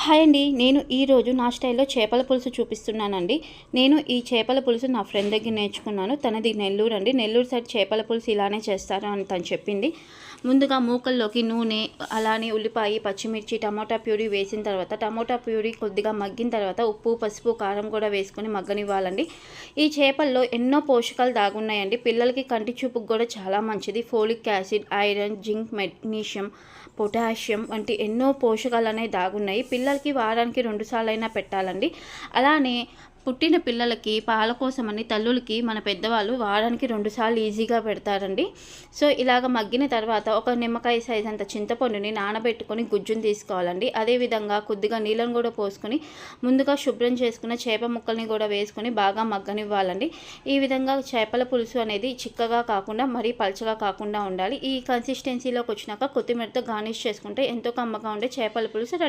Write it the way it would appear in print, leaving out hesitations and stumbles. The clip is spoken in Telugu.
హాయ్ అండి. నేను ఈరోజు నా స్టైల్లో చేపల పులుసు చూపిస్తున్నానండి. నేను ఈ చేపల పులుసు నా ఫ్రెండ్ దగ్గర నేర్చుకున్నాను. తనది నెల్లూరు అండి. నెల్లూరు సైడ్ చేపల పులుసు ఇలానే చేస్తారు అని తను చెప్పింది. ముందుగా మూకల్లోకి నూనె, అలానే ఉల్లిపాయ, పచ్చిమిర్చి, టమాటా ప్యూరీ వేసిన తర్వాత టమాటా ప్యూరీ కొద్దిగా మగ్గిన తర్వాత ఉప్పు, పసుపు, కారం కూడా వేసుకొని మగ్గనివ్వాలండి. ఈ చేపల్లో ఎన్నో పోషకాలు దాగున్నాయండి. పిల్లలకి కంటి చూపుకు కూడా చాలా మంచిది. Folic acid, iron, zinc, magnesium, potassium వంటి ఎన్నో పోషకాలు అనేవి దాగున్నాయి. పిల్లలకి వారానికి 2 సార్లైనా పెట్టాలండి. అలానే పుట్టిన పిల్లలకి పాల కోసమని తల్లులకి మన పెద్దవాళ్ళు వారానికి 2 సార్లు ఈజీగా పెడతారండి. సో ఇలాగ మగ్గిన తర్వాత ఒక నిమ్మకాయ సైజ్ అంత చింతపండుని నానబెట్టుకొని గుజ్జును తీసుకోవాలండి. అదేవిధంగా కొద్దిగా నీళ్ళను కూడా పోసుకొని ముందుగా శుభ్రం చేసుకున్న చేప ముక్కల్ని కూడా వేసుకొని బాగా మగ్గనివ్వాలండి. ఈ విధంగా చేపల పులుసు అనేది చిక్కగా కాకుండా మరీ పలచగా కాకుండా ఉండాలి. ఈ కన్సిస్టెన్సీలోకి వచ్చినాక కొత్తిమీరతో గార్నిష్ చేసుకుంటే ఎంతో కమ్మగా ఉండే చేపల పులుసు